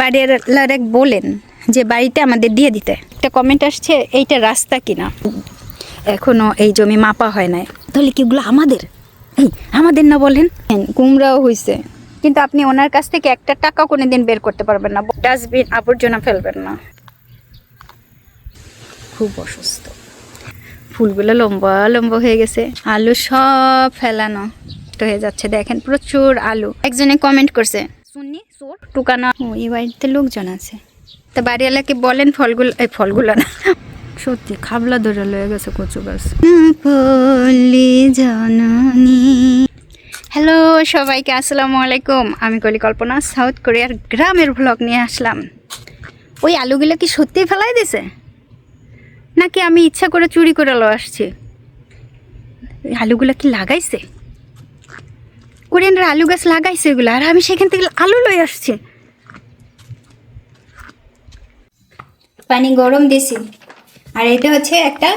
বাড়িওয়ালারে বলেন যে বাড়িতে আমাদের দিয়ে দিতে। একটা কমেন্ট আসছে এইটা রাস্তা কিনা, এখনো এই জমি মাপা হয় নাই। তাহলে কিগুলো আমাদের? এই আমাদের না বলেন। কুমড়াও হয়েছে, কিন্তু আপনি ওনার কাছ থেকে একটা টাকা কোনোদিন বের করতে পারবেন না। ডাস্টবিন আবর্জনা ফেলবেন না। খুব অসুস্থ, ফুলগুলো লম্বা লম্বা হয়ে গেছে, আলু সব ফেলানো হয়ে যাচ্ছে। দেখেন প্রচুর আলু। একজনে কমেন্ট করছে শুননি চোর টুকানো, এই বাড়িতে লোকজন আছে। তা বাড়িওয়ালাকে বলেন ফলগুলো না, সত্যি খাবলা ধরে লয়ে গেছে কচু গাছ। জননী। হ্যালো সবাইকে, আসসালামু আলাইকুম। আমি কল্পনা সাউথ কোরিয়ার গ্রামের ভ্লগ নিয়ে আসলাম। ওই আলুগুলো কি সত্যিই ফেলাই দিছে, নাকি আমি ইচ্ছা করে চুরি করে লো আসছি? আলুগুলো কি লাগাইছে? কোরিয়ানরা আলু গাছ লাগাইছে এগুলো, আর আমি সেখান থেকে আলু লয়ে আসছি। পানি গরম দিছি, আর এটা হচ্ছে একটা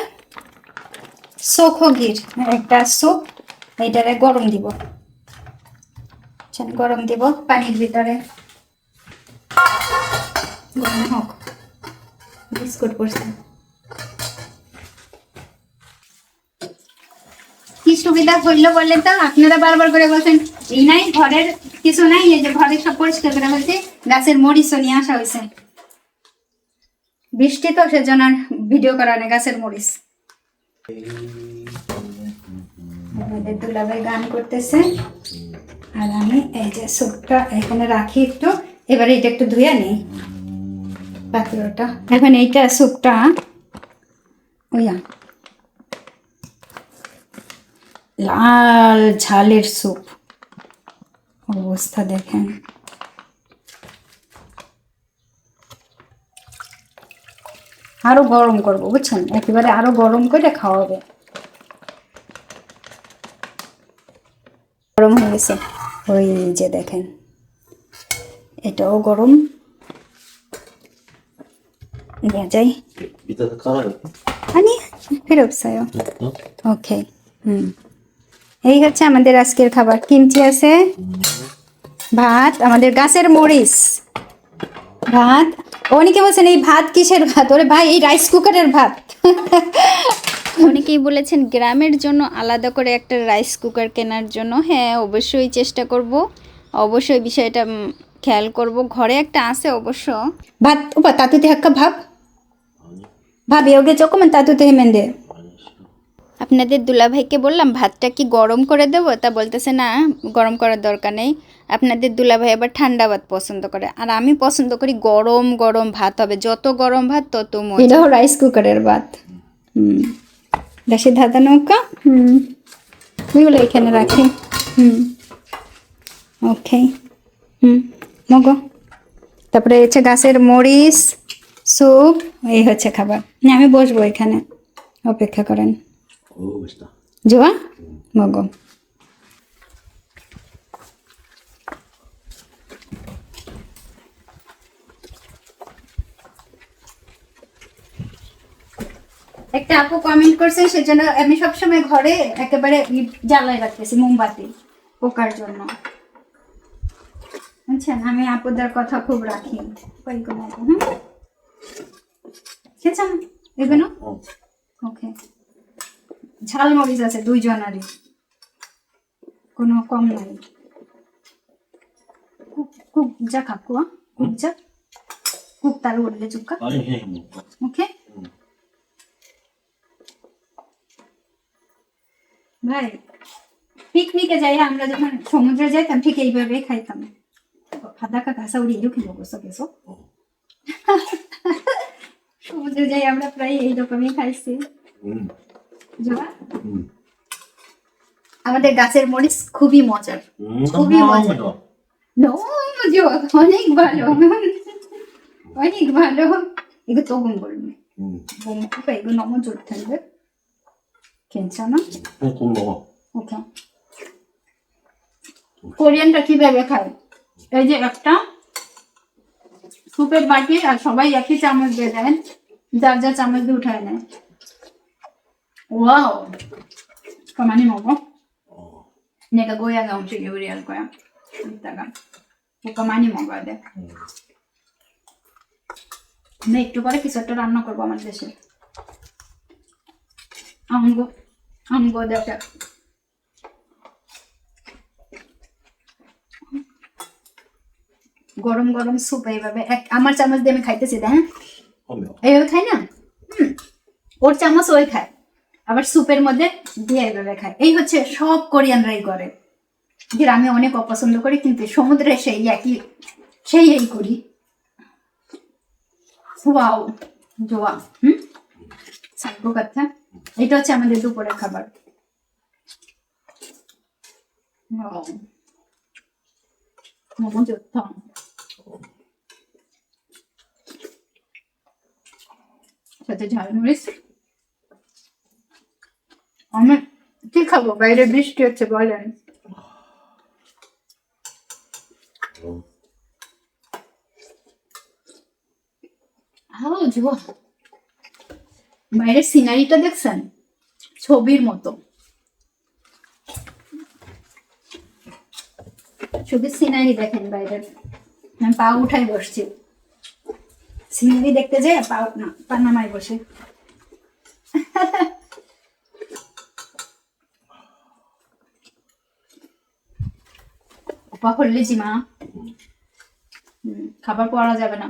সোখগির, একটা সোপ। এইটারে গরম দিব, গরম দিব পানির ভিতরে। গরম হোক। বিস্কুট করছি। কি সুবিধা হইলো বলে তো? আপনারা বারবার করে বলছেন এই নাই, ঘরের কিছু নাই, এই যে ঘরের সব পরিষ্কার করে ফেলছে। গাছের মরিচও নিয়ে আসা হয়েছে, বৃষ্টি তো সেজন্য আর ভিডিও করা নেই। গাছের মরিচ আমাদের দুলাভাই গান করতেছে, আর আমি এই যে স্যুপটা এখানে রাখি একটু। এবারে এটা একটু ধুয়ে নিই পাত্রটা। এখন এইটা স্যুপটা ওইয়া লাল ঝালের স্যুপ, অবস্থা দেখেন। আরো গরম করবো বুঝছেন, একেবারে আরো গরম করে খাওয়াবে। গরম হয়ে গেছে, ওই যে দেখেন এটাও গরম। নিয়ে যাই ফেরত সায়ো। ওকে, এই হচ্ছে আমাদের আজকের খাবার। কিমচি আছে, ভাত, আমাদের গাছের মরিচ ভাত। অনেকে বলছেন এই ভাত কিসের ভাত? ওরে ভাই, এই রাইস কুকারের ভাত। অনেকেই বলেছেন গ্রামের জন্য আলাদা করে একটা রাইস কুকার কেনার জন্য। হ্যাঁ, অবশ্যই চেষ্টা করব, অবশ্যই বিষয়টা খেয়াল করব। ঘরে একটা আছে অবশ্য। ভাত উপা তাতুতে হাক্কা ভাব ভাবি ওকে চকমান তাতুতে হেমেন্দে। আপনাদের দুলাভাইকে বললাম ভাতটা কি গরম করে দেবো, তা বলতেছে না গরম করার দরকার নেই। আপনাদের দুলাভাই আবার ঠান্ডা ভাত পছন্দ করে, আর আমি পছন্দ করি গরম গরম ভাত হবে। যত গরম ভাত তত মজা। এটাও রাইস কুকারের ভাত। দেশি ধাতা নৌকা। ওইগুলো এখানে রাখি। ওকে, মগো। তারপরে হচ্ছে গাছের মরিচ স্যুপ। এই হচ্ছে খাবার। আমি বসবো এখানে, অপেক্ষা করেন। জোয়া মগো। একটা আপু কমেন্ট করছে, সেজন্য আমি সবসময় ঘরে একেবারে জ্বালাই রাখতেছি মোমবাতি পোকার জন্য। বুঝছেন, আমি আপুদের কথা খুব রাখি। খেয়েছেন এগুলো? ওকে, ঝাল মরিচ আছে দুইজনারই, কোনো কম নাই। খুব যা খাকুয়া খুব যা খুব তার উঠলে চুপকা। ওকে ভাই, পিকনিকে যাই আমরা, যখন সমুদ্রে যাইতাম ঠিক এইভাবেই খাইতাম। ফাদাকা ঘাসা উড়ি এরকম অবস্থা গেছো। সমুদ্রে যাই আমরা প্রায় এইরকমই খাইছি। আমাদের গাছের মরিচ খুবই মজার, খুবই মজার। অনেক ভালো, অনেক ভালো। এগুলো তো গুম করবে এগুলো নম জোর থাকবে। 괜찮아? ওকে। কোরিয়ানটা কিভাবে খায়? এই যে একটা সুপের বাটি, আর সবাই একই চামচ দিয়ে দেন, যার যা চামচ দিয়ে উঠায় নেয়। ওয়াও, 많이 먹어? 내가 고향에 음식 요리할 거야. 이따가 오빠 많이 먹어야 돼. আমি একটু পরে কিছু একটা রান্না করবো আমার দেশে। আমগো আমগো দেখা গরম গরম স্যুপ এইভাবে আমার চামচ দিয়ে আমি খাইতেছি, হ্যাঁ এইভাবে খাই না। ওর চামচ ওই খায়, আবার স্যুপের মধ্যে দিয়ে এইভাবে খায়। এই হচ্ছে সব কোরিয়ানরাই করে, যে আমি অনেক অপছন্দ করি, কিন্তু সমুদ্রে সেই এই করি। ওয়াও জোয়া সাইকো কথা। এটা হচ্ছে আমাদের দুপুরের খাবার। 너무 좋다. সাথে ঝালমরিচ। আমি কি খাবো, বাইরে বৃষ্টি হচ্ছে, বলেন। বাইরের সিনারিটা দেখছেন, ছবির মতো। শুধু সিনারি দেখেন বাইরের। আমি পা উঠাই বসছি, সিনারি দেখতে যাই পা নামাই বসে। পা করলে জিমা খাবার পড়া যাবে না,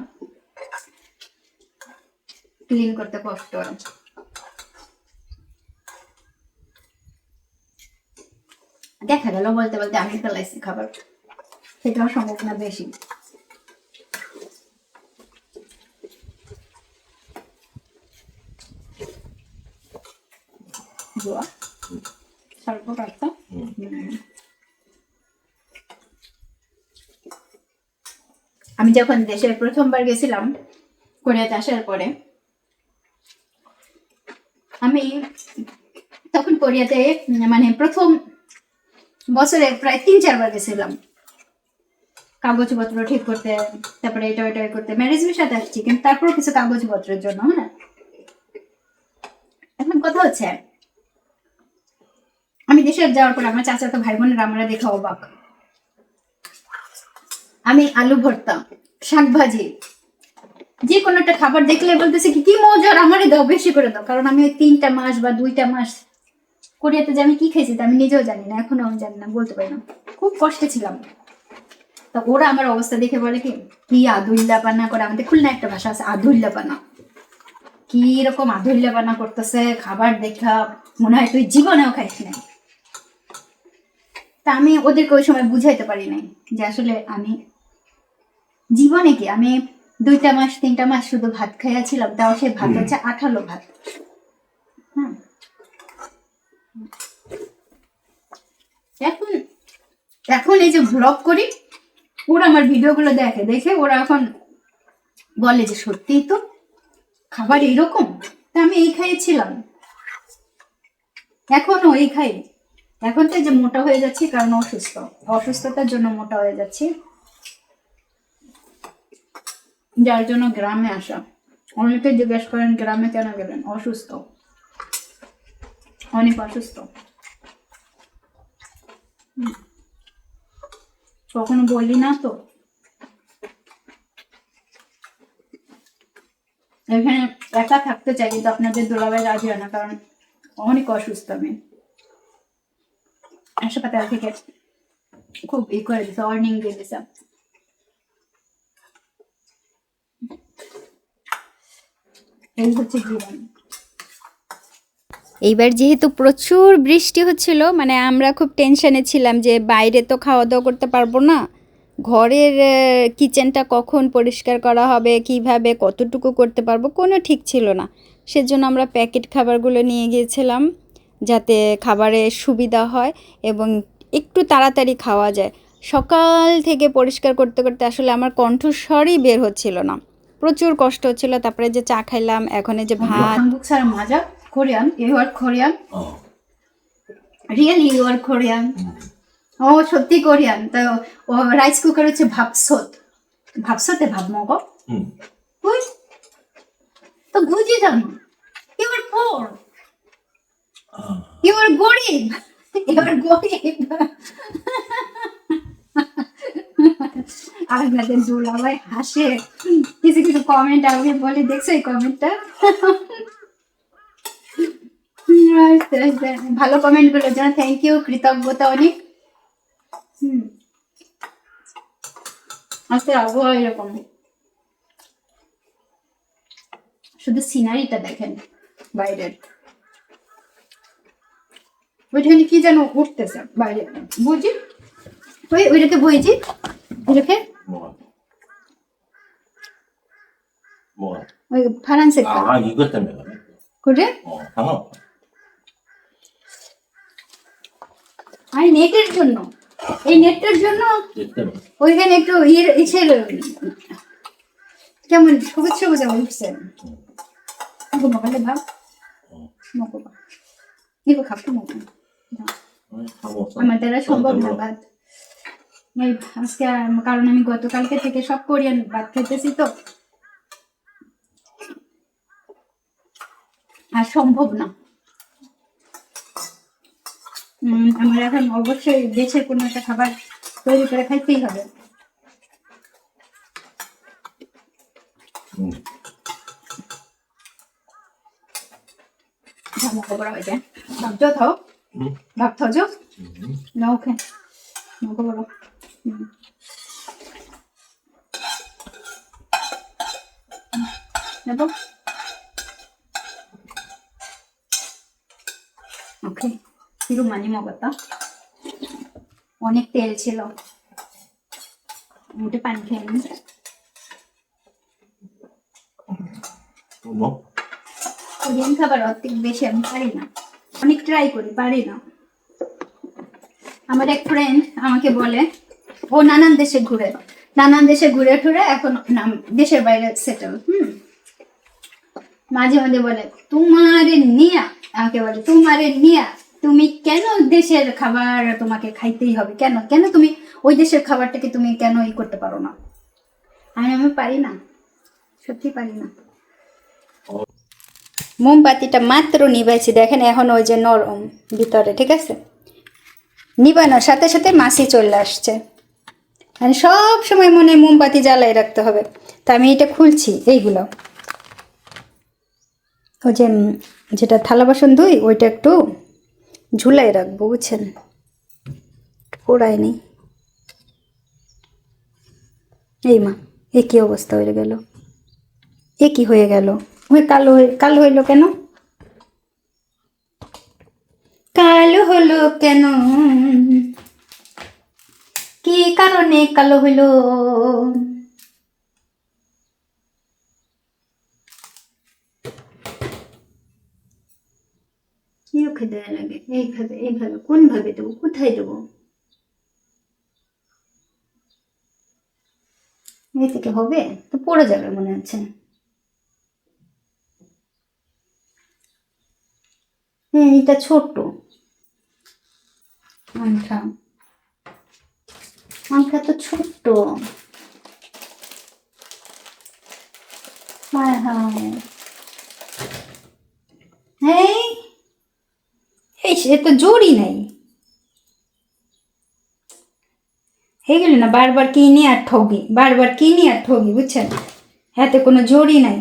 ক্লিন করতে কষ্ট হয়। দেখা গেল বলতে বলতে আমি ফেলাইছি খাবার, সেটাও সম্ভাবনা বেশি। আমি যখন দেশে প্রথমবার গেছিলাম কোরিয়াতে আসার পরে, আমি তখন কোরিয়াতে মানে প্রথম বছরে প্রায় 3-4 বার গেছিলাম কাগজপত্র ঠিক করতে, তারপরে এটা ওইটা করতে। ম্যারেজ ভিসাতে আসছি, কিন্তু তারপর কিছু কাগজপত্রের জন্য। হ্যাঁ, এখন কথা হচ্ছে আমি দেশে যাওয়ার পর আমার চাচাতো ভাই বোনেরা আমরা দেখে অবাক। আমি আলু ভর্তা, শাক ভাজি, যে কোনো একটা খাবার দেখলে বলতেছে কি মজার, আমারে দাও, বেশি করে দাও। কারণ আমি ওই 3টা মাস বা 2টা মাস কোরিয়াতে যে আমি কি খেয়েছি তা আমি নিজেও জানি না, এখনো আমি জানি না, বলতে পারি না। খুব কষ্টে ছিলাম। তা ওরা আমার অবস্থা দেখে বলে কি আদুল্লা পানা করে। আমাদের খুলনা একটা ভাষা আছে আদুল্লা পানা, কি রকম আদুল্লা পানা করতেছে খাবার দেখা মনে হয় তুই জীবনেও খাইস নাই। তা আমি ওদেরকে ওই সময় বুঝাইতে পারি নাই যে আসলে আমি জীবনে কি, আমি 2টা মাস 3টা মাস শুধু ভাত খাইয়াছিলাম, তাও সে ভাত হচ্ছে আঠালো ভাত। হ্যাঁ, এখন এখন এই যে ভ্লগ করি, ওরা আমার ভিডিওগুলো দেখে ওরা এখন বলে যে সত্যিই তো খাবার এইরকম। তা আমি এই খাইয়েছিলাম, এখনো এই খাই। এখন তো যে মোটা হয়ে যাচ্ছি কারণ অসুস্থতার জন্য মোটা হয়ে যাচ্ছি, যার জন্য গ্রামে আসা। অনেকে জিজ্ঞেস করেন গ্রামে কেন গেলেন, অসুস্থ, অনেক অসুস্থ। কখনো বলি না তো, এখানে একা থাকতে চাই, কিন্তু আপনাদের দুলাভাই রাজি হয় না, কারণ অনেক অসুস্থ। আমি হাসপাতাল থেকে খুব করে দিছে, ওয়ার্নিং দিয়ে দিছে। এই হচ্ছে জীবন। এইবার যেহেতু প্রচুর বৃষ্টি হচ্ছিল, মানে আমরা খুব টেনশনে ছিলাম যে বাইরে তো খাওয়া দাওয়া করতে পারবো না, ঘরের কিচেনটা কখন পরিষ্কার করা হবে, কিভাবে কতটুকু করতে পারবো কোনো ঠিক ছিল না। সেজন্য আমরা প্যাকেট খাবারগুলো নিয়ে গিয়েছিলাম, যাতে খাবারে সুবিধা হয় এবং একটু তাড়াতাড়ি খাওয়া যায়। সকাল থেকে পরিষ্কার করতে করতে আসলে আমার কণ্ঠস্বরই বের হচ্ছিল না, প্রচুর কষ্ট হচ্ছিল। তারপরে যে চা খাইলাম, এখন এই যে ভাত। Korean, you are Korean? Oh. Really, you are Korean? ও সত্যি কোরিয়ান। তো ও রাইস কুকার হচ্ছে ভাবসতে ভাব মগো। তুই তো বুঝি জানো, you are poor, you are গরিব, you are গরিব। আপনাদের দুলাভাই হাসে, কিছু কিছু কমেন্ট আমাকে বলে, দেখছো এই কমেন্টটা? ভালো কমেন্ট গুলোর জন্য থ্যাংক ইউ, কৃতজ্ঞতা অনেক। আজকে আবহাওয়া এরকম, শুধু সিনারিটা দেখেন বাইরের, ওইখানে কি যেন উঠতেছে বাইরে, বুঝি ওইটাকে বইছি, ওইটাকে ওই ফারান্সের 이것 때문에 그래. করে 상관없어. আর নেটের জন্য, এই নেটটার জন্য 얘 때문에. ওইখানে একটু ইসের কেমন সবুজ সবুজ উঠছে। মকালে ভাব মকবা নিবো, খাবো মক, 상관없어. আমার দ্বারা সম্ভব না ভাত। আজকে কারণ আমি গতকালকে থেকে সব কোরিয়ান ভাত খেতেছি, তো আর সম্ভব না। আমার এখন অবশ্যই দেশের কোনো একটা খাবার তৈরি করে খাইতেই হবে। 먹어보라 이제. 밥줘 더? 밥 더 줘? 나 오케이. 먹어보라. 여보? 오케이. 이거 많이 먹었다. অনেক তেল ছিল, একটু পানি খেয়ে নি। 뭐? কোরিয়ান খাবার অনেক বেশি আমি পারি না, অনেক ট্রাই করি, পারি না। আমার এক ফ্রেন্ড আমাকে বলে, ও নানান দেশে ঘুরে টুরে এখন দেশের বাইরে সেটেল। মাঝে মাঝে বলে তোমারে নিয়া, আমাকে বলে তোমারে নিয়া তুমি কেন দেশের খাবার তোমাকে খাইতেই হবে, কেন কেন তুমি ওই দেশের খাবারটাকে তুমি কেন করতে পারো না? আমি পারি না, সত্যি পারি না। মোমবাতিটা মাত্র নিভাইছি, দেখেন এখন ওই যে নরম ভিতরে, ঠিক আছে, নিবানোর সাথে সাথে মাছি চলে আসছে। মানে সব সময় মনে মোমবাতি জ্বালাই রাখতে হবে। তা আমি এটা খুলছি, এইগুলো ওই যে যেটা থালা বাসন ধুই ওইটা একটু ঝুলাই রাখবো, বুঝছেন, পোড়াই নেই। এই মা, এ কি অবস্থা হয়ে গেল, এ কি হয়ে গেল, ওই কালো হইলো কেন, কালো হলো কেন, কি কারণে কালো হইলো? এরকম দেওয়া লাগে, এইভাবে কোন ভাবে দেবো, কোথায় দেবো? এই থেকে হবে তো, পড়ে যাবে মনে হচ্ছে। হ্যাঁ, এটা ছোট আংটা তো ছোট্ট। হায় হায়, এই সে তো জোরই নাই, হয়ে গেল না, বারবার কিনি আর ঠগি, বুঝছেন, হাতে কোনো জোরই নাই।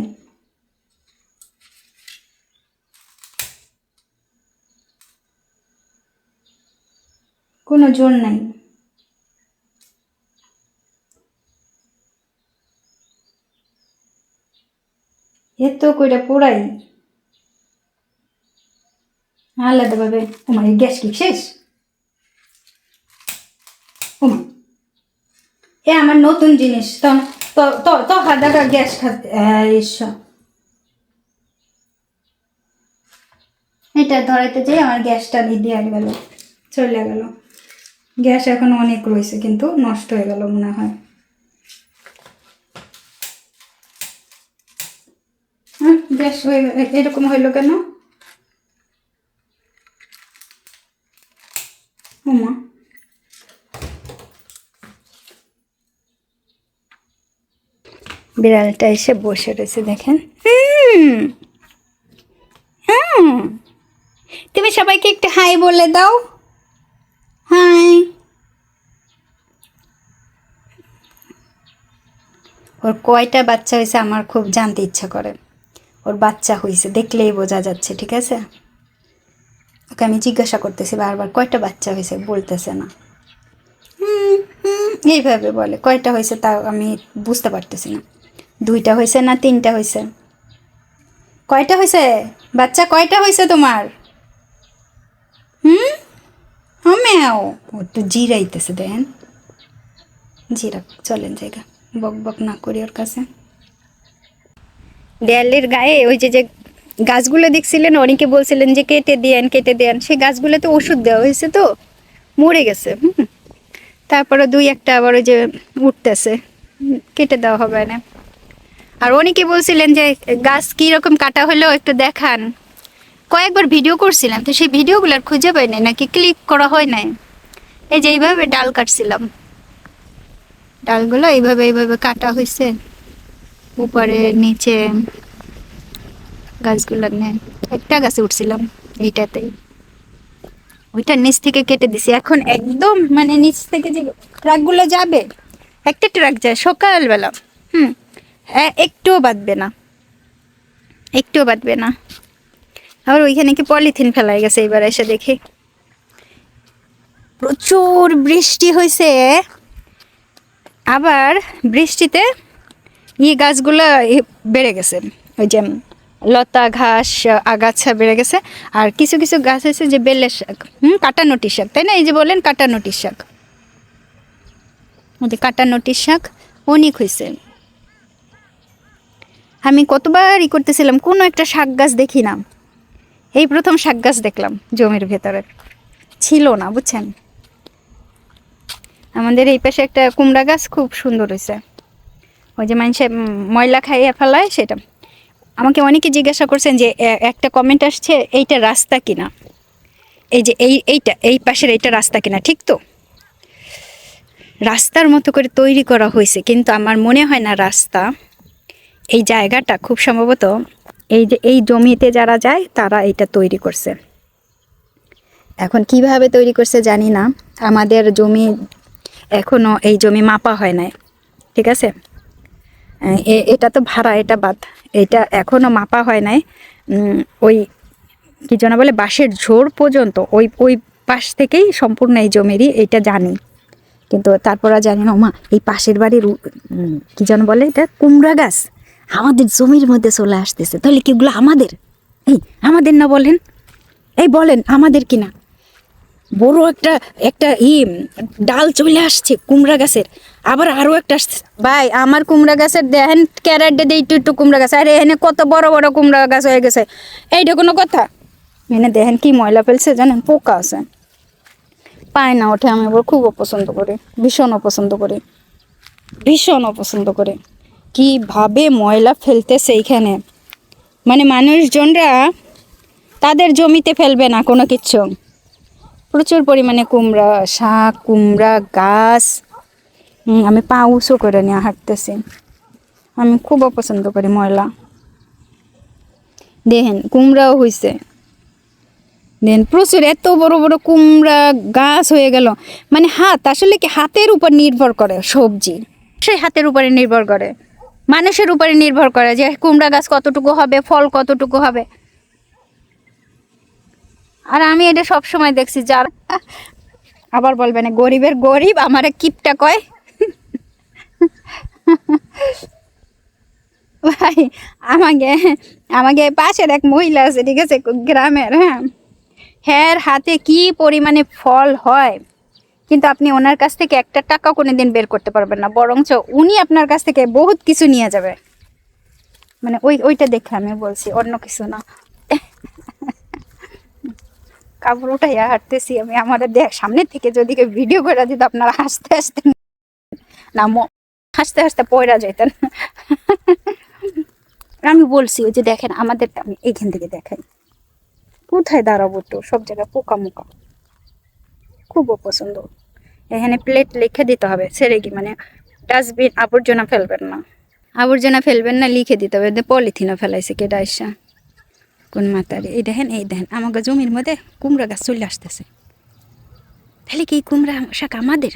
কোনো জোর নাই। এত কইরা পোড়াই আলাদাভাবে। ওমা, এই গ্যাস কি শেষ? ওমা, এ আমার নতুন জিনিস, তো হাদাকা গ্যাস খাতে এটা ধরাইতে যেয়ে আমার গ্যাসটা দিয়ে গেল, চলে গেল। গ্যাস এখন অনেক রয়েছে কিন্তু নষ্ট হয়ে গেল মনে হয়। গ্যাস এরকম হইলো কেন? ওমা, বিড়ালটা এসে বসে রয়েছে, দেখেন। তুমি সবাইকে একটু হাই বলে দাও, হাই। ওর কয়টা বাচ্চা হয়েছে আমার খুব জানতে ইচ্ছা করে। ওর বাচ্চা হয়েছে দেখলেই বোঝা যাচ্ছে, ঠিক আছে? ওকে আমি জিজ্ঞাসা করতেছি বারবার কয়টা বাচ্চা হয়েছে, বলতেছে না। এইভাবে বলে কয়টা হয়েছে তা আমি বুঝতে পারতেছি না। 2টা হয়েছে না 3টা হয়েছে? কয়টা হয়েছে বাচ্চা, কয়টা হয়েছে তোমার? ম্যাও ও একটু জিরাইতেছে, দেন জিরা। চলেন জায়গা, বক বক না করি ওর কাছে। দেয়ালের গায়ে ওই যে যে গাছগুলো দেখছিলেন, অনেকে বলছিলেন যে কেটে দেন কেটে দেন, সেই গাছগুলোতে ওষুধ দেওয়া হয়েছে তো মরে গেছে। তারপরে 2-1টা আবার ওই যে উঠতেছে, কেটে দেওয়া হবে না। আর অনেকে বলছিলেন যে গাছ কীরকম কাটা হলেও একটু দেখান। কয়েকবার ভিডিও করছিলাম তো সেই ভিডিওগুলো আর খুঁজে পাই নাই, নাকি ক্লিক করা হয় নাই। এই যে এইভাবে ডাল কাটছিলাম, ডালগুলো এইভাবে এইভাবে কাটা হয়েছে, উপরে নিচে গাছগুলো নেই। একটা গাছে উঠছিলাম এইটাতেই, ওইটা নিচ থেকে কেটে দিছি। এখন একদম মানে নিচ থেকে যে ট্রাকগুলো যাবে, একটা ট্রাক যায় সকালবেলা, একটুও বাঁধবে না, একটুও বাঁধবে না। আবার ওইখানে কি পলিথিন ফেলাই গেছে, এবার এসে দেখি প্রচুর বৃষ্টি হয়েছে। আবার বৃষ্টিতে গাছগুলো বেড়ে গেছে, ওই যে লতা ঘাস আগাছা বেড়ে গেছে। আর কিছু কিছু গাছ হয়েছে যে বেলের শাক, কাটানটি শাক, তাই না? এই যে বলেন কাটানটি শাক, ওই যে কাটানটি শাক অনেক হয়েছে। আমি কতবার করতেছিলাম, কোনো একটা শাক গাছ দেখি না। এই প্রথম শাক গাছ দেখলাম জমির ভেতরে, ছিল না, বুঝছেন? আমাদের এই পাশে একটা কুমড়া গাছ খুব সুন্দর হয়েছে, ওই যে মানুষে ময়লা খাইয়ে ফেলায় সেটা। আমাকে অনেকে জিজ্ঞাসা করছেন যে একটা কমেন্ট আসছে, এইটা রাস্তা কিনা, এই যে এইটা এই পাশের এইটা রাস্তা কিনা, ঠিক তো? রাস্তার মতো করে তৈরি করা হয়েছে, কিন্তু আমার মনে হয় না রাস্তা। এই জায়গাটা খুব সম্ভবত এই যে এই জমিতে যারা যায় তারা এটা তৈরি করছে। এখন কিভাবে তৈরি করছে জানি না, আমাদের জমি এখনো এই জমি মাপা হয় নাই, ঠিক আছে? এটা তো ভাড়া, এটা বাদ, এটা এখনো মাপা হয় নাই। ওই কি যেন বলে বাঁশের ঝোড় পর্যন্ত ওই ওই পাশ থেকেই সম্পূর্ণ এই জমিরই, এটা জানি। কিন্তু তারপর আর জানি না। মা, এই পাশের বাড়ির কি যেন বলে এটা, কুমড়া গাছ আমাদের জমির মধ্যে চলে আসতেছে, তাহলে কি এগুলো আমাদের? এই আমাদের না বলেন, এই বলেন আমাদের কিনা? বড় একটা একটা ডাল চলে আসছে কুমড়া গাছের, আবার আরো একটা আসছে। ভাই, আমার কুমড়া গাছের দেখেন ক্যারেটে দিয়ে একটু একটু কুমড়া গাছ, আরে এখানে কত বড় বড় কুমড়া গাছ হয়ে গেছে, এইটা কোনো কথা? এনে দেখেন কি ময়লা ফেলছে জানেন, পোকা আছে, পায় না ওঠে। আমি আবার খুব অপছন্দ করি, ভীষণ অপছন্দ করি, ভীষণ অপছন্দ করি। কিভাবে ময়লা ফেলতেছে এইখানে, মানে মানুষজনরা তাদের জমিতে ফেলবে না কোনো কিচ্ছু। প্রচুর পরিমাণে কুমড়া শাক, কুমড়া গাছ। আমি পা উঁচু করে নিয়ে হাঁটতেছি, আমি খুব অপছন্দ করি ময়লা। দেখেন কুমড়াও হয়েছে, দেন প্রচুর এত বড় বড় কুমড়া গাছ হয়ে গেল। মানে হাত, আসলে কি হাতের উপর নির্ভর করে সবজি, সেই হাতের উপরে নির্ভর করে, মানুষের উপরে নির্ভর করে যে কুমড়া গাছ কতটুকু হবে, ফল কতটুকু হবে। আর আমি এটা সব সময় দেখছি, যার আবার বলবে না গরিবের গরিব, আমারে কিপটা কয়। ভাই, আমাকে আমাকে পাশের এক মহিলা আছে, ঠিক আছে, গ্রামের, হ্যাঁ হাতে কি পরিমাণে ফল হয়, কিন্তু আপনি ওনার কাছ থেকে একটা টাকা কোনোদিন বের করতে পারবেন না, বরঞ্চ উনি আপনার কাছ থেকে বহুত কিছু নিয়ে যাবে। মানে ওইটা দেখে আমি বলছি, অন্য কিছু না। কাপড় উঠাইয়া হাঁটতেছি আমি, আমাদের সামনের থেকে যদি কেউ ভিডিও করে দিত আপনারা হাসতে হাসতে না হাসতে হাসতে পয়রা যেতেন। আমি বলছি ওই যে দেখেন আমাদের, আমি এইখান থেকে দেখাই, কোথায় দাঁড়াবো তো, সব জায়গায় পোকা মোকা, খুব অপছন্দ। এখানে প্লেট লিখে দিতে হবে, ছেড়ে কি মানে ডাস্টবিন, আবর্জনা ফেলবেন না, আবর্জনা ফেলবেন না লিখে দিতে হবে। পলিথিনও ফেলাইছে কেডা এসা, কোন মাতারে। এই দেখেন আমাকে জমির মধ্যে কুমড়া গাছ চলে আসতেছে, তাহলে কি কুমড়া শাক আমাদের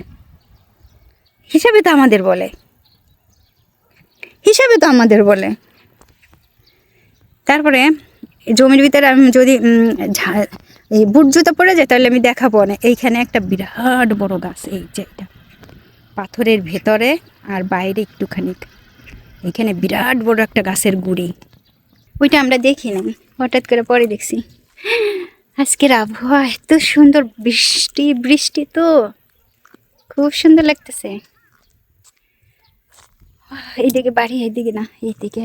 হিসাবে তো আমাদের বলে, হিসাবে তো আমাদের বলে। তারপরে জমির ভিতরে আমি যদি এই বুট জুতা পরে যাই তাহলে আমি দেখাবো না। এইখানে একটা বিরাট বড় গাছ, এই যে এটা পাথরের ভেতরে আর বাইরে একটুখানি, এখানে বিরাট বড় একটা গাছের গুড়ি, ওইটা আমরা দেখি না, হঠাৎ করে পরে দেখছি। আজকের আবহাওয়া এত সুন্দর, বৃষ্টি বৃষ্টি তো খুব সুন্দর লাগতেছে। এইদিকে বাড়ি, এইদিকে না, এইদিকে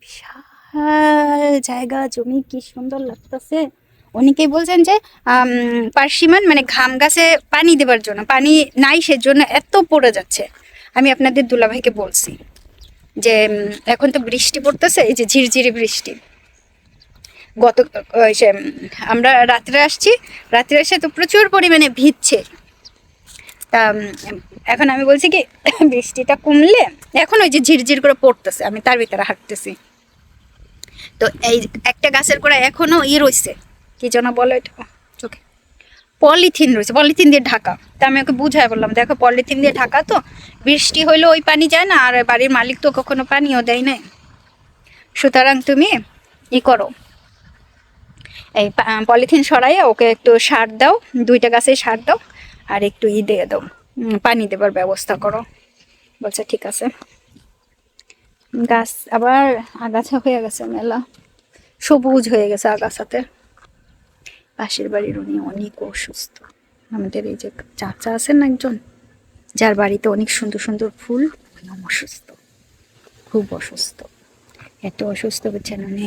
বিশাল জায়গা জমি, কি সুন্দর লাগতেছে। অনেকেই বলছেন যে পার্সিমান মানে ঘাম গাছে পানি দেওয়ার জন্য, পানি নাই সেজন্য এত পড়ে যাচ্ছে। আমি আপনাদের দুলাভাইকে বলছি যে এখন তো বৃষ্টি পড়তেছে, এই যে ঝিরঝিরি বৃষ্টি। আমরা রাত্রে আসছি, রাত্রে এসে তো প্রচুর পরিমাণে ভিজছে। তা এখন আমি বলছি কি বৃষ্টিটা কমলে, এখন ওই যে ঝিরঝির করে পড়তেছে, আমি তার ভিতরে হাঁটতেছি। তো এই একটা গাছের গোড়া এখনো রয়েছে, কি যেন বলো এটা চোখে, পলিথিন রয়েছে, পলিথিন দিয়ে ঢাকা। তা আমি ওকে বুঝাই বললাম, দেখো পলিথিন দিয়ে ঢাকা, তো বৃষ্টি হইলে ওই পানি যায় না, আর বাড়ির মালিক তো কখনো পানিও দেয় নাই, সুতরাং তুমি করো, এই পলিথিন সরাইয়া ওকে একটু সার দাও, 2টা গাছে সার দাও, আর একটু দিয়ে দাও, পানি দেবার ব্যবস্থা করো। বলছে ঠিক আছে। গাছ আবার আগাছা হয়ে গেছে, মেলা সবুজ হয়ে গেছে আগাছাতে। পাশের বাড়ির উনি অনেক অসুস্থ, আমাদের এই যে চাচা আছেন একজন, যার বাড়িতে অনেক সুন্দর সুন্দর ফুল, অসুস্থ, খুব অসুস্থ। এত অসুস্থ হচ্ছেন উনি,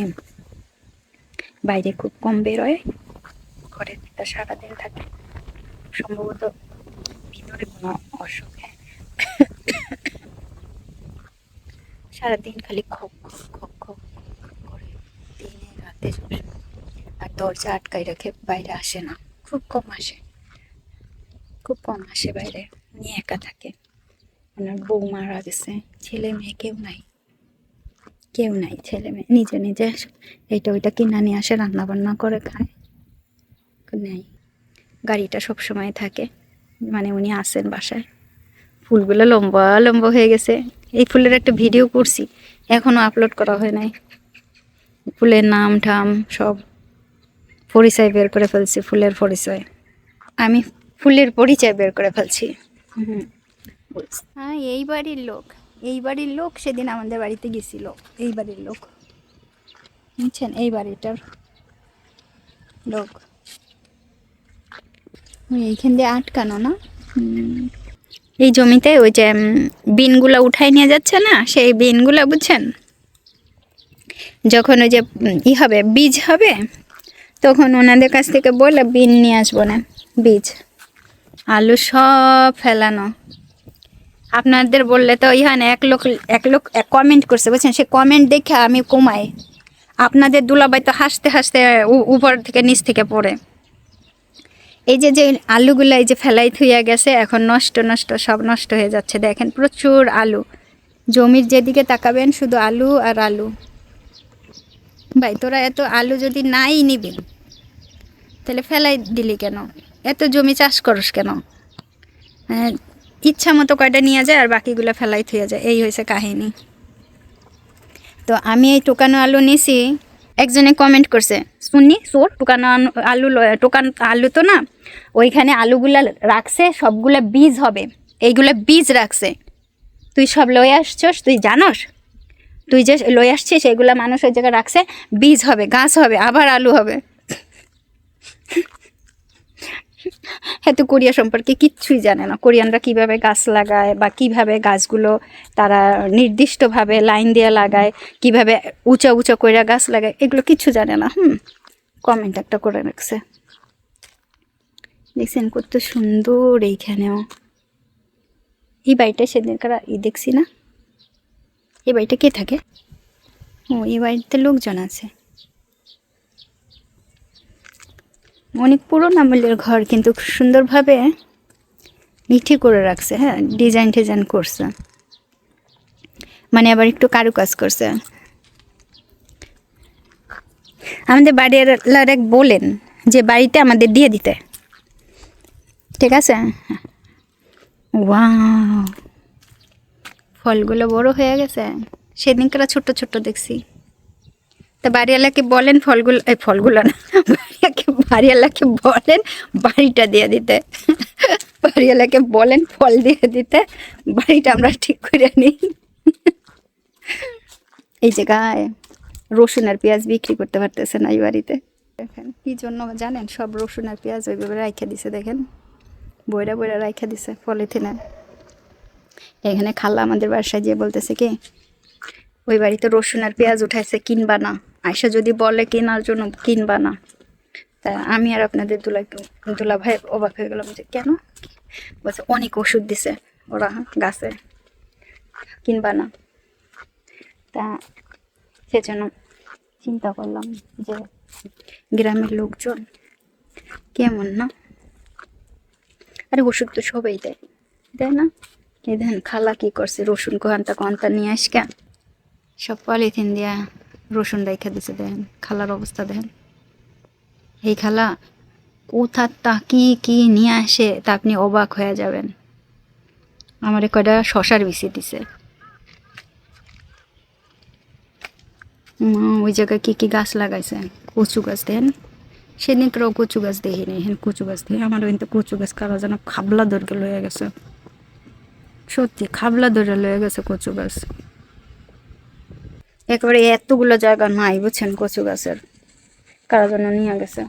বাইরে খুব কম বেরোয়, ঘরের ভিতরে সারাদিন থাকে, সম্ভবত ভিতরে কোনো অসুখ। সারাদিন খালি খক খক খক খক করে, দিনে রাতে, আর দরজা আটকাই রাখে, বাইরে আসে না, খুব কম আসে, খুব কম আসে বাইরে, উনি একা থাকে। ওনার বউ মারা গেছে, ছেলে মেয়ে কেউ নাই, কেউ নাই, ছেলে মেয়ে নিজে নিজে এইটা ওইটা কিনা নিয়ে আসে, রান্না বান্না করে খায়, নেই। গাড়িটা সব সময় থাকে, মানে উনি আসেন বাসায়। ফুলগুলো লম্বা লম্বা হয়ে গেছে, এই ফুলের একটা ভিডিও করছি, এখনো আপলোড করা হয় নাই। ফুলের নাম ঠাম সব পরিচয় বের করে ফেলছি, ফুলের পরিচয়, আমি ফুলের পরিচয় বের করে ফেলছি। হ্যাঁ, এই বাড়ির লোক, এই বাড়ির লোক সেদিন আমাদের বাড়িতে গেছিল, এই বাড়ির লোক, বুঝছেন, এই বাড়িটার লোক। এইখান দিয়ে আটকানো না, এই জমিতে ওই যে বিনগুলা উঠাই নিয়ে যাচ্ছে না, সেই বিনগুলা বুঝছেন, যখন ওই যে হবে বীজ হবে, তখন ওনাদের কাছ থেকে বলে বিন নিয়ে আসবো না, বীজ আলু সব ফেলানো। আপনাদের বললে তো হয় না, এক লোক কমেন্ট করছে বুঝছেন, সে কমেন্ট দেখে আমি কমাই, আপনাদের দুলাভাই তো হাসতে হাসতে উপর থেকে নিচ থেকে পড়ে। এই যে আলুগুলা এই যে ফেলাই থুইয়া গেছে, এখন নষ্ট নষ্ট সব নষ্ট হয়ে যাচ্ছে, দেখেন প্রচুর আলু, জমির যেদিকে তাকাবেন শুধু আলু আর আলু। ভাই তোরা এত আলু যদি নাই নিবি তাহলে ফেলাই দিলি কেন, এত জমি চাষ করস কেন? ইচ্ছা মতো কয়টা নিয়ে যায় আর বাকিগুলো ফেলাই থুয়ে যায়, এই হয়েছে কাহিনী। তো আমি এই টোকানো আলু নিছি, একজনে কমেন্ট করছে, শুননি সোর টোকানো আলু, টোকানো আলু তো না, ওইখানে আলুগুলা রাখছে সবগুলা বীজ হবে, এইগুলা বীজ রাখছে, তুই সব লয়ে আসছস, তুই জানস, তুই যে লয়ে আসছিস এগুলা মানুষ ওই জায়গায় রাখছে, বীজ হবে, গাছ হবে, আবার আলু হবে। হয়তো কোরিয়া সম্পর্কে কিচ্ছুই জানে না, কোরিয়ানরা কিভাবে গাছ লাগায় বা কিভাবে গাছগুলো তারা নির্দিষ্টভাবে লাইন দিয়ে লাগায়, কিভাবে উঁচা উঁচা কইরা গাছ লাগায়, এগুলো কিচ্ছু জানে না। কমেন্ট একটা করে রাখছে, দেখছেন কত সুন্দর। এইখানেও এই বাড়িটা সেদিনকার দেখছি না, এই বাড়িটা কে থাকে? ও, এই বাড়িতে লোকজন আছে, অনেক পুরোনো আমলের ঘর, কিন্তু সুন্দরভাবে মিঠি করে রাখছে, হ্যাঁ, ডিজাইন টিজাইন করছে, মানে আবার একটু কারুকাজ করছে। আমাদের বাড়ির এক বলেন যে বাড়িটা আমাদের দিয়ে দিতে, ঠিক আছে? ওয়াও, ফলগুলো বড় হয়ে গেছে, সেদিনকার ছোট ছোট দেখছি। তা বাড়িওয়ালাকে বলেন ফলগুলো, এই ফলগুলো না, বাড়িওয়ালাকে বলেন বাড়িটা দিয়ে দিতে। বাড়িওয়ালাকে বলেন ফল দিয়ে দিতে, বাড়িটা আমরা ঠিক করে নিই। এই জায়গায় রসুন আর পেঁয়াজ বিক্রি করতে পারতেছে না এই বাড়িতে। দেখেন কি জন্য জানেন, সব রসুন আর পেঁয়াজ ওইভাবে রাইখা দিছে, দেখেন বইরা বইরা রাইখা দিছে পলিথিনে। এখানে খালা আমাদের বাসায় যেয়ে বলতেছে কি, ওই বাড়িতে রসুন আর পেঁয়াজ উঠাইছে, কিনবা না, আয়সা যদি বলে কেনার জন্য কিনবা না। তা আমি আর আপনাদের দুলা ভাই অবাক হয়ে গেলাম যে কেন, বলছে অনেক ওষুধ দিছে ওরা গাছে, কিনবা না। তা সেজন্য চিন্তা করলাম যে গ্রামের লোকজন কেমন না, আরে ওষুধ তো সবাই দেয়, দেয় না? এই দেখেন খালা কি করছে, রসুন কোহান্তা নিয়ে আসকা সব পলিথিন দিয়া রসুন রেখে দিছে। দেখেন খালার অবস্থা, দেখেন এই খালা কোথার তা কি নিয়ে আসে তা আপনি অবাক হয়ে যাবেন। আমার কয়টা শশার বিচি দিছে। ওই জায়গায় কি গাছ লাগাইছে, কচু গাছ, দেন সেদিন কেউ কচু গাছ দেখিনি, হেন কচু গাছ দেখে আমার কিন্তু কচু গাছ কারা যেন খাবলা ধরে লয়ে গেছে, সত্যি খাবলা ধরে লয়ে গেছে কচু গাছ। একেবারে এতগুলো জায়গা নাই বুঝছেন কচু গাছের, কারা যেন নিয়ে গেছে।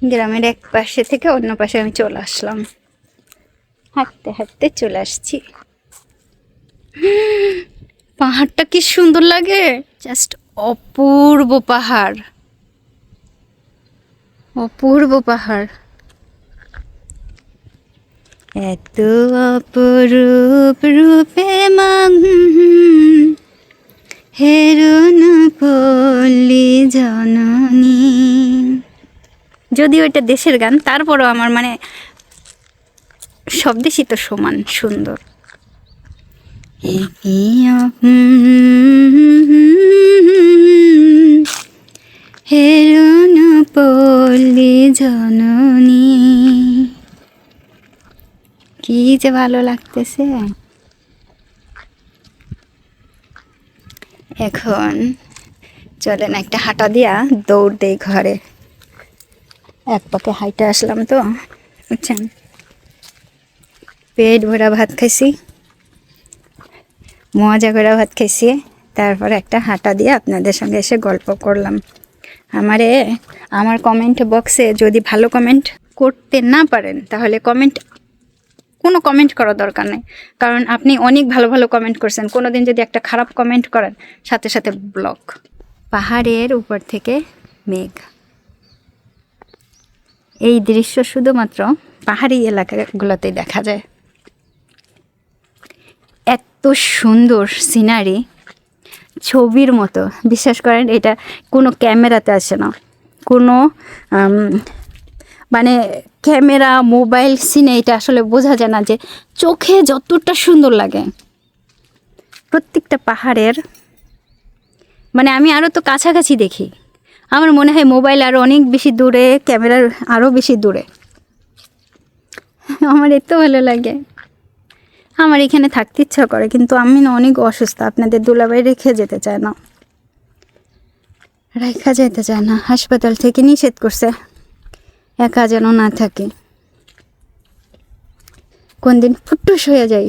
গ্রামের এক পাশে থেকে অন্য পাশে আমি চলে আসলাম, হাঁটতে হাঁটতে চলে আসছি। পাহাড়টা কি সুন্দর লাগে, জাস্ট অপূর্ব পাহাড়, অপূর্ব পাহাড়। এত অপরূপ রূপে মাং হেরুন পল্লী জননী। যদিও এটা দেশের গান, তারপরও আমার মানে সব দেশই তো সমান সুন্দর। হেরুন পল্লী জননী, কি যে ভালো লাগতেছে। এখন চলেন একটা হাঁটা দিয়া দৌড় দেই ঘরে। এক পাকে হাইটে আসলাম তো বুঝছেন, পেট ভরা ভাত খাইছি, মজা করে ভাত খাইছি, তারপর একটা হাঁটা দিয়ে আপনাদের সঙ্গে এসে গল্প করলাম। আমার কমেন্ট বক্সে যদি ভালো কমেন্ট করতে না পারেন তাহলে কোনো কমেন্ট করার দরকার নেই, কারণ আপনি অনেক ভালো ভালো কমেন্ট করছেন। কোনো দিন যদি একটা খারাপ কমেন্ট করেন সাথে সাথে ব্লক। পাহাড়ের উপর থেকে মেঘ, এই দৃশ্য শুধুমাত্র পাহাড়ি এলাকাগুলোতেই দেখা যায়। এত সুন্দর সিনারি, ছবির মতো। বিশ্বাস করেন এটা কোনো ক্যামেরাতে আসে না, কোনো মানে ক্যামেরা মোবাইল সিনে এটা আসলে বোঝা যায় না যে চোখে যতটা সুন্দর লাগে। প্রত্যেকটা পাহাড়ের মানে আমি আরও তো কাছাকাছি দেখি, আমার মনে হয় মোবাইল আরও অনেক বেশি দূরে, ক্যামেরার আরও বেশি দূরে। আমার এত ভালো লাগে, আমার এখানে থাকতে ইচ্ছা করে, কিন্তু আমি না অনেক অসুস্থ, আপনাদের দুলাভাই রেখে যেতে চায় না, হাসপাতাল থেকে নিষেধ করছে একা যেন না থাকে। কোন দিন ফুটুস হয়ে যায়